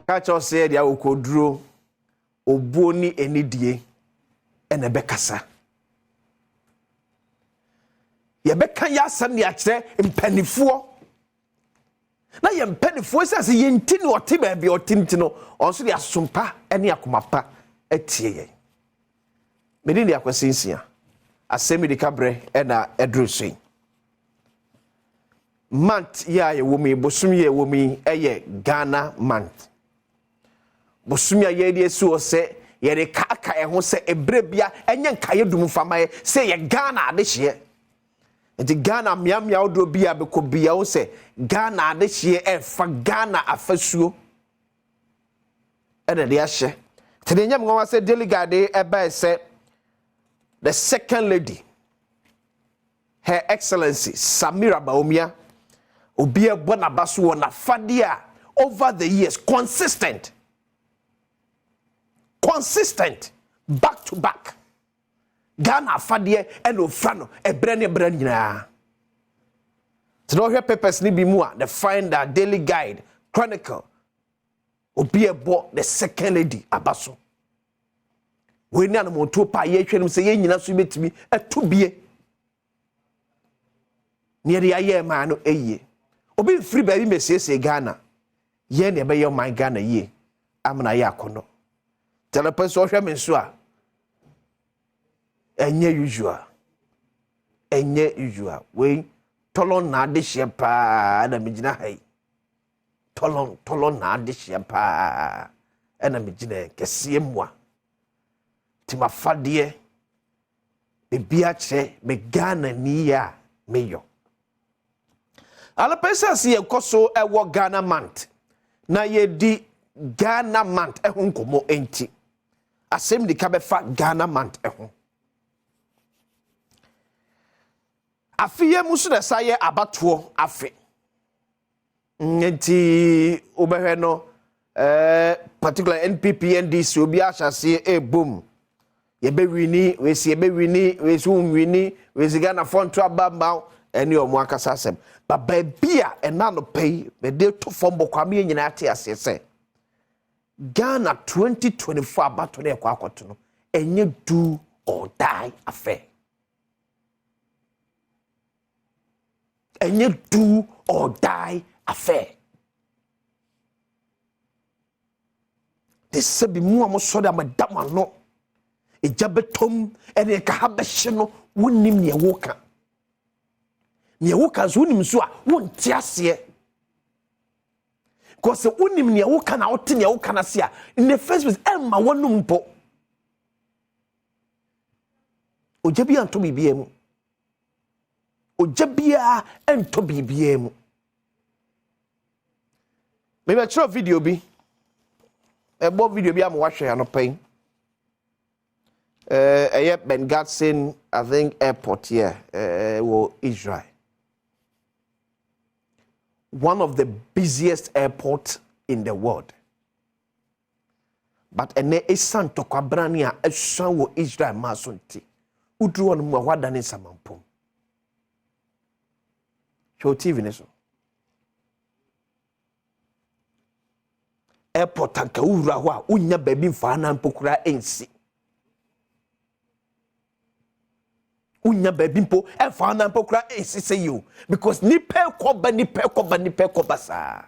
Catch us say dia okoduro obuo ni enidie ene bekasa. Ye beka ya asem ya kire mpanifuo. Na ye mpanifuo sase ye nti no ote ba bia otinti no onso de asompa ene akomapa atie ye. Medini akwasinsia. Asem di kabre ena edrusin. Month ya ye womi bosumi ye womi eye Ghana month. Bosumi ye de esu se ye de kaka ho se ebrebia enye nkaye dum fama ye se ye Ghana de hye. Enti Ghana miamia odo bia beko bia wo se Ghana de hye e fa Ghana afasuo. Ene de ahye. Tede nyam ngwa se delegate eba se the second lady, Her Excellency Samira Baumia, Obia Bonabasu na Fadia over the years, consistent, back to back. Ghana Fadia and Ofrano, a brand. To know her papers ni bimua, the Finder, Daily Guide, Chronicle, Obia Bo, the second lady Abaso. We na mo to pa ye hwenem se ye nyina so betimi atubie ne de aye ma no eye obi free baby mesese Ghana ye ne be ye man Ghana ye amna ye akono telepe so hwe me so a enye usual we tolon na de hye pa na megyina hai tolon na de hye pa na megyina kese mwa Tima fadie ebia che me Ghana ni ya meyo. Ala pesa si ekoso ewo Ghana month. Na ye di Ghana month ehun komo enti. Asem di kabefa Ghana month ehun. Afiye musu na saye abatuo afi. Enti obehwe no particular NPP NDC obi ahase boom. Yebe wini, we si yebe wini, we si wini, we si Ghana fonto abamba, eni omu akasa Asem. But bebia enano pay, me de to fombo kwa miye nyina ati asese. Ghana 2024 abato ne kwa akoto enye do or die affair. Enye do or die affair. They say bi mu amoso da madama no. Ejabetom ene ka habehye no wonim ne woka so wonim so a wonti ase ko se wonim ne woka na wote ne woka na se a in the first place emma wonum po ojabi anto bibia mu ojabia ento bibia mu me be tro video bi ebo video bi am wahwe anopan Ben Gatsin, I think airport here, Israel. One of the busiest airports in the world. But ene esan to kwabrania esan wo Israel masonti. Udru on mo wada ne samampom. Show TV ne so. Airport anka ura ho a unya baby mfa na mpokura ensi. Unya babimpo e fa na mpokura esise you because ni pe koba sa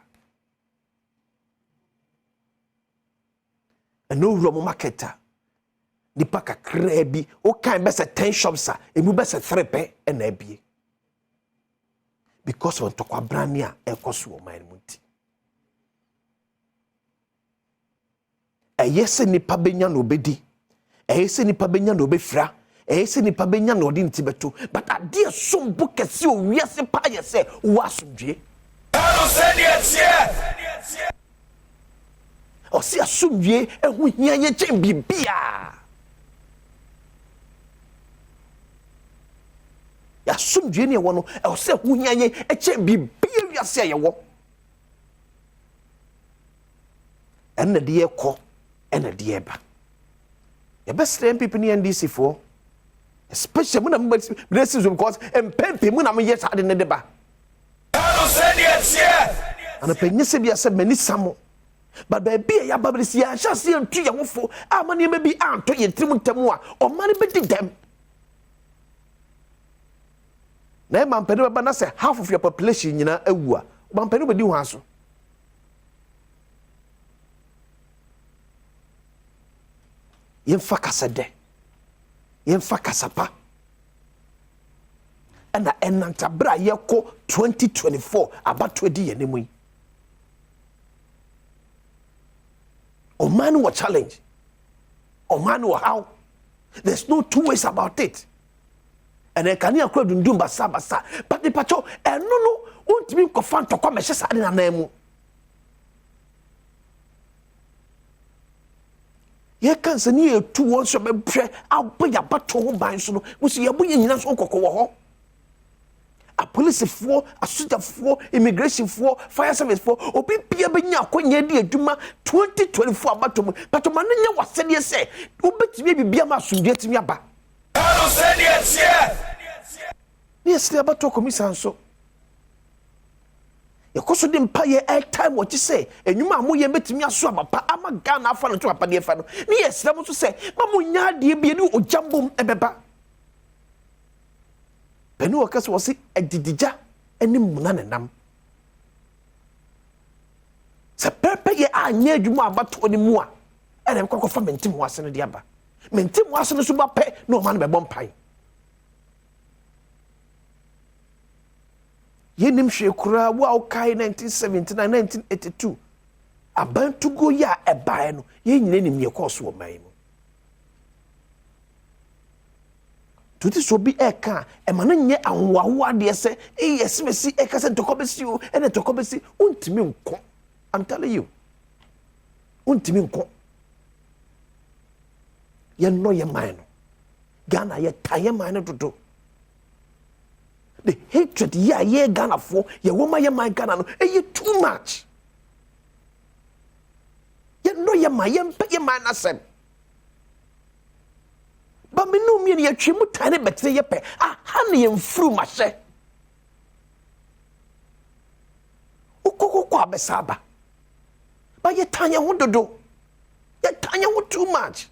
eno wuro mo marketer ni paka krebi o kan be se 10 shops a emu be se 3 pe na abie because on tokwa brania e koso o man munti ayese ni pa benya no bedi ayese ni pa benya no befra ese ni pa benya no di ntibeto but ade sombo kese o wiase pa ye se wo asomdwe o si asomdwe ehu hia ye chen bibia ya asomdwe ne wo no o se hu hia ye chen bibia wiase ye wo enne de ye ko enne de ye ba ye best MPP ni NDC for especially when I'm blessings because MPP when I'm yes had in the deba and a penny se bia se many samo but baby ya babisi ya shasi ntu ya wofo amane me bi anto ye tirim ntamu a o mane bedi dem na man pede ba na say half of your population nyina awu a man pede bedi ho aso yemfa kasade yemfa kasapa ana enantabra yeko 2024 abato di yenemu o man will challenge o man will how there's no two ways about it and can you akwa dundum basa but the pacho no untimi kofa ntokwa mehye sade na namu ye kan se ni etu won so be hwe abya bato ho ban so no wo se ye boye nyina so kokko wo ho a police for a soldier for immigration for fire service for obi bia benya akonya di adwuma 2024 abatom but man nya wasede se obetimi bibia ma asundie timi aba hello send it here yes le abato komisa nso yakoso de mpaye airtime what you say enwuma amoye betimi aso amapa ama Ghana afa no to apa de fa no ni yes le mo so say mamunya de bia ni ojambom ebeba Penu wakas wasi edidija eni muna nenam. Se pepe ye anye adwuma abato ni mu a ene mkwa fa mentim ho ase no de aba. Mentim ho ase no so ba pe no man be bompai. Ye nim hwe kura wa okai 1979 1982. Abantu go ya ebae no ye nyine nim ye course wo man mu. Tuti so bi eka emane nye anwawa de se yesimesi eka se ntokobesi o ene tokobesi untimi nko I'm telling you untimi nko ye no ye man no Ghana ye taye man no dodo the hatred ye Ghana for ye woma ye man Ghana no too much ye no ye man ye man Asem but me no me ya twemu tane betre ye pe ha ne yemfuru mahye ukokoko abesaba ba ye tanya ho dodo ye tanya ho too much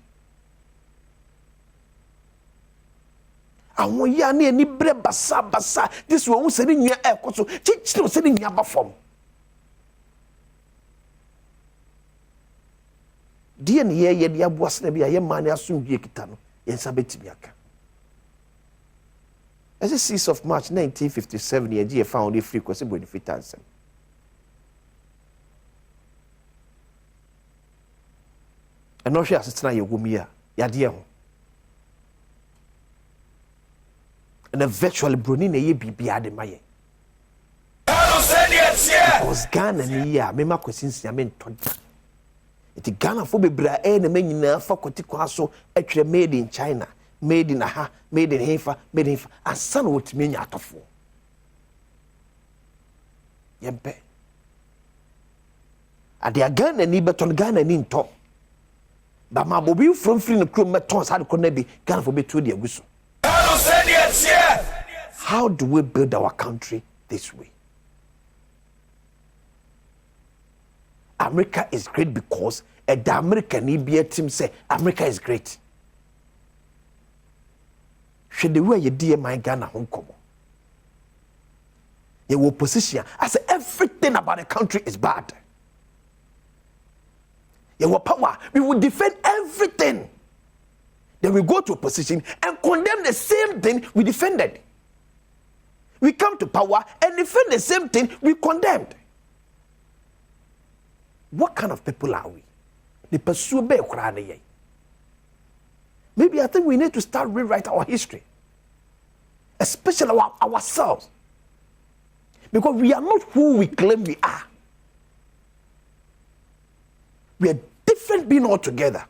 awon ya ne ani bre basa this one se ni nua ekoso chichiro se ni nua ba fom die ne ye de aboase na bia ye mane asomdue kita no yensa betimi aka as a 6th of March 1957 ye found a frequency benefit Asem eno hwe asetsena ye gumia yade ho and virtually broni na ye bibia de maye because Ghana ni ya mema kwasinsia me ntoda iti Ghana fo bebra na manyina fa kwoti kwa so atwere made in China made in aha made in Hefa made in asan wotimi nya atofo yempe ade Ghana ni beton Ghana ni nto ba ma bobi from free no krom meton sa de ko na bi Ghana fo betu de aguso how do we build our country this way? America is great because the American EBA team say America is great. Should the way you dear my Ghana Hong Kong? You will position. I say everything about the country is bad. You will power. We will defend everything. Then we go to opposition and condemn the same thing we defended. We come to power and defend the same thing we condemned. What kind of people are we? The pursue be krane. Maybe I think we need to start rewrite our history, especially ourselves, because we are not who we claim we are. We are different being altogether.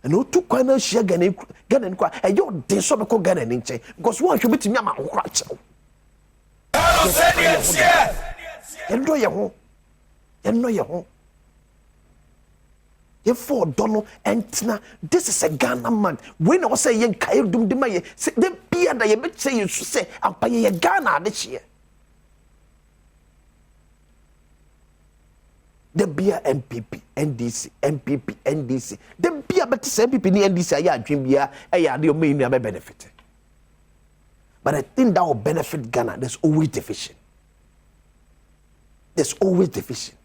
And no two corners share Ghana and kwa. And you dey so be call Ghana in change because one should be to me am okra. Enjoy your home. Enjoy your home. You for dono entina. This is a Ghana man. When I say yen kay dum de maye, the beer that you bet say you say and pay ye Ghana this year. the beer MPP NDC MPP NDC the beer but MPP ni NDC aya adwen bia aya de o main na benefit. But I think that will benefit Ghana. There's always division. There's always division.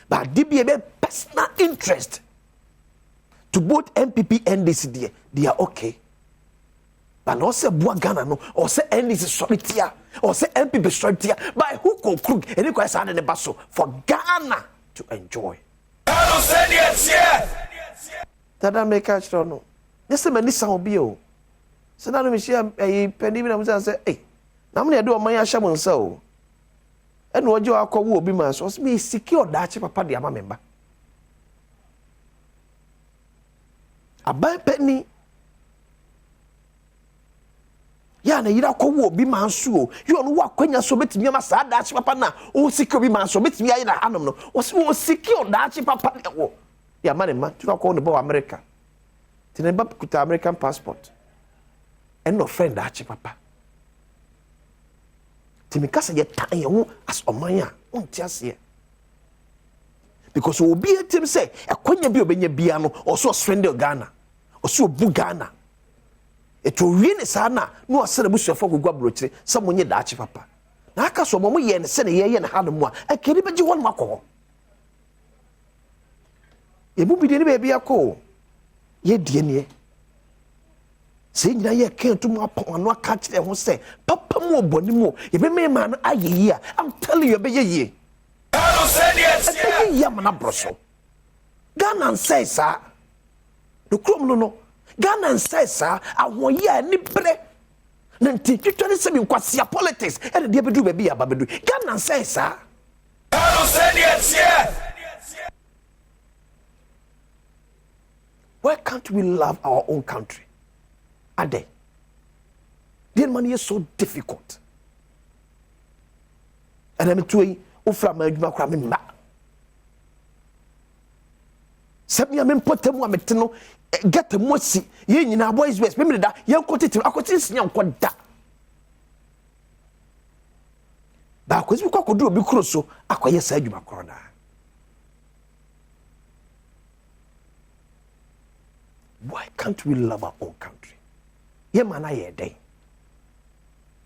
But DBA personal interest to both MPP and NDC, they are okay. But no say Bua Ghana no, or say NDC solitaire, or say MPP solitaire, by hook or crook, and you guys are in the battle for Ghana to enjoy. That make catch no. This is many sound bio. So now me share a penny and say, hey, now me do my shaman so. And what you are called will be my source, me secure that papa de ama member. A buy penny. Ya na yira ko wo bi man so you no wa kwanya so betimi ma sa da papa na o secure bi man so betimi ayi na hanom no o secure da papa de wo ya ma ne ma tu ko no bo America tineba kuta American passport and no friend da papa timi kasa ye tan ye ho as omanya on tiase because obi etim say akwanya bi obenya bia no o so friend Ghana o so bu Ghana eto wiene sana no asere busuafo gogwa brochire samonye daachi papa na aka so momo ye ne se ne ye ne hanu mu a akeri beji won makọ ebu bi de ne be akọ ye die ne se nyina ye kentu mu apon no aka kire ho se papa mu oboni mu ye be me ma no ayeyi a I'm telling you be ye Ghana said yes ye mana broso Ghana say sa no krom no Ghana says, I want ye any bre. Nanti, you tell us what's your politics, and the Abedu baby Ababedu. Ghana says, Ghana said yes. Why can't we love our own country? Are they? The money is so difficult. And I'm doing Ufra Majma Kramimba. Semi amen potem wa meteno get a mosi ye nyina boys west me da ye nkotiti akoti sia nkoda ba kwezi ko kodu obi kuro so akoye sa adwuma korona. Why can't we love our own country? Ye mana ye dey.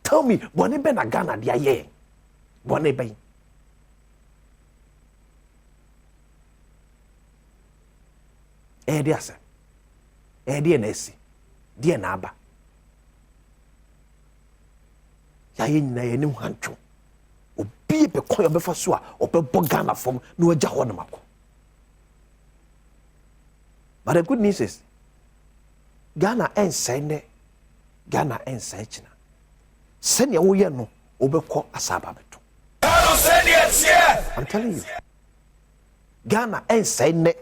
Tell me bone be na Ghana dia ye bone be Asem. DNS. Dienaba. Ya nyina ye nim hancho. Obi be kon yo be fa so a obebo Ghana fom na wagya ho namako. But the good news is Ghana ensende Ghana ensechina. Senya wo ye no obekọ asaba beto. I'm telling you. Ghana ensende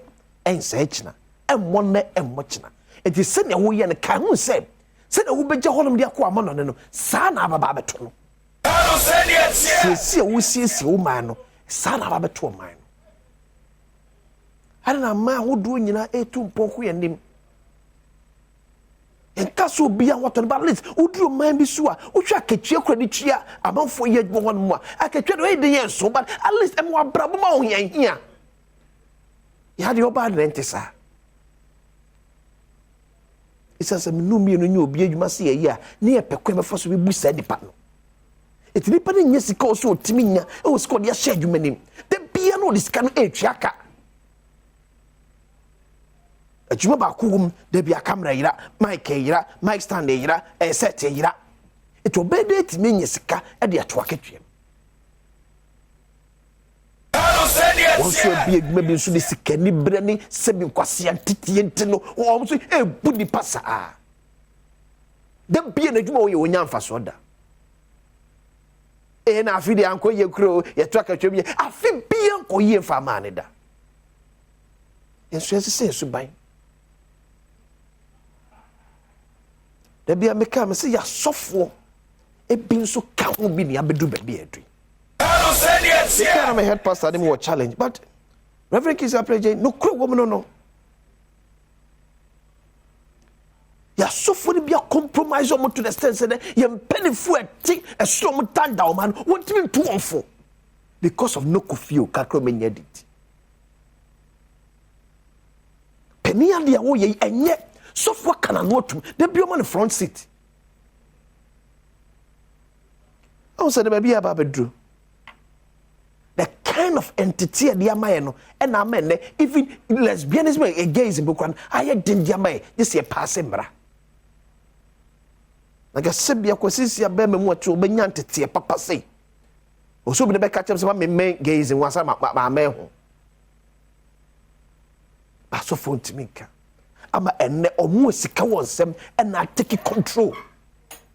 ensechina. Emone emochina. It is send wo ye ne kan hu say send wo begya honum de akọ amano ne no sa na ababa beto no. Sie wo sie wo man no sa na ababa beto man no. Ana ma ho do nyina etu mpoko ye nim. Enka so bia wato no balance uduro man bi so a otwa aketwe kwani twia amanfo ye adwo honum a aketwe do e de ye so but at least em wa brabo ma ho yan hia. Ya de oba rentisa. Isa se menu mi no nyi obi adwuma se ye a ne ye pekwe be foso bi busa nipa no etinipa ne nya sika so otimi nya e wo sika de ahye adwuma nim de bia no de sika no etwiaka adwuma ba kugum de bia camera yira mic stand yira set yira eto be de etimi nya sika e de ato aketwem wọ́n sọ bí edwuma bi nso de sika ni bre ni sebi nkwase antitie nti no wọ́n so ebu ni pasa de bia na edwuma wo ye onya mfa so da na afi de anko ye kuro ye to akatwa bi afi bia nko ye fa ma ne da enso ese so ban de bia meka me se ya sofo ebi nso ka ho bi ni abedu ba bi edu. I'm a head pastor, I didn't want challenge. But Reverend Kisa Preje, no crow woman, no. You're so funny, be a compromise to the extent that you're penny for a tick, a strong down, man. What do you mean 2 on 4? Because of no curfew, Kakro men edit. me and the way and yet software can not they be on the front seat. I said the baby about Drew. The kind of entity the Amayano and amen even lesbianism and gays in Bukwan I didn't yamay this year passing bra. Like a Sebia Quasisia Bema to Benyante papa say. Also be the catch up some men gays in one side my mail. I so phone to me. I'm a almost them and I take control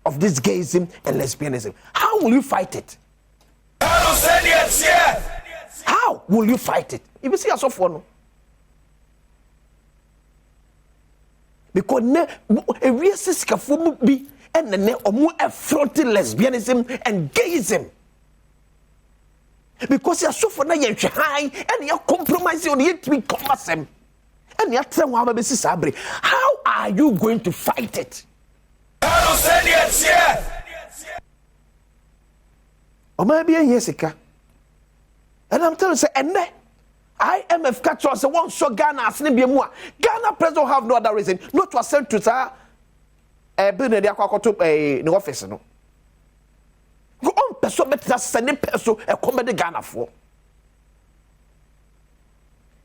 of this gayism and lesbianism. How will you fight it? How will you fight it? If you see us off one, because a real sister be and then more affronting lesbianism and gayism. Because you're so for now you're high and you're compromising on it to become Asem. And you're telling me, how are you going to fight it? Or maybe a Jessica. And I'm telling you, and IMF catch us one so Ghana as Ghana president have no other reason not to send to sir building their to office. No. Go on, person better send person a comedy Ghana for.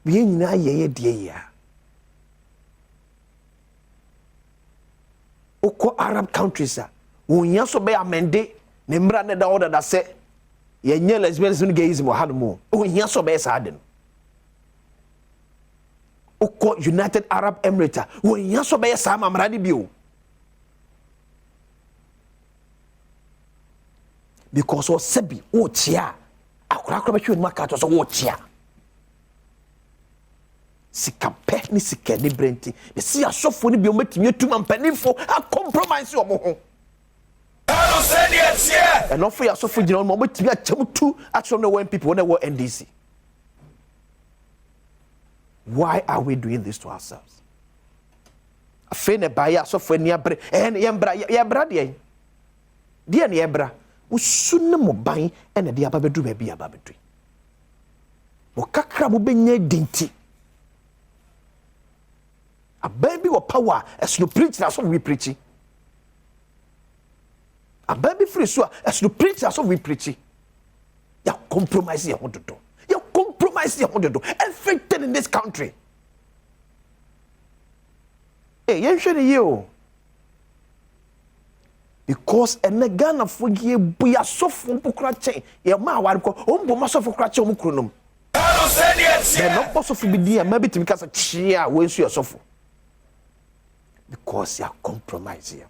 Being na ye dear. Oko Arab countries are. When you so be amende, Nemra ne da order that say. Ye nye lesbianism gayism had more. Oh, here so be sadden. Oko United Arab Emirates. Oh, here so be Sam Amradi bio. Because o sebi o tia. Akura be twa maka to so o tia. Sika pe ni sika ni brenti. Be si asofo ni bio metimi etum ampanifo a compromise o mo ho. And not for your so for you know, but to be a two actually when people when they were NDC. Why are we doing this to ourselves? A fene buyer so for near bread and yambra dear. Dear Niebra, who soon no buying and the Ababedu may be a babetry. Mokakra will be near dinty. A baby or power as you preach, that's what we preaching. A baby free so as you preach as we preach. You compromise your want to do. You compromise your want to do. Everything in this country. Hey, you should you. Because a Ghana for ye be a soft for cratching. Your ma war ko ombo so for cratching mukronum. They're not possible to be there, maybe to because a cheer when you are soft. Because you are compromising.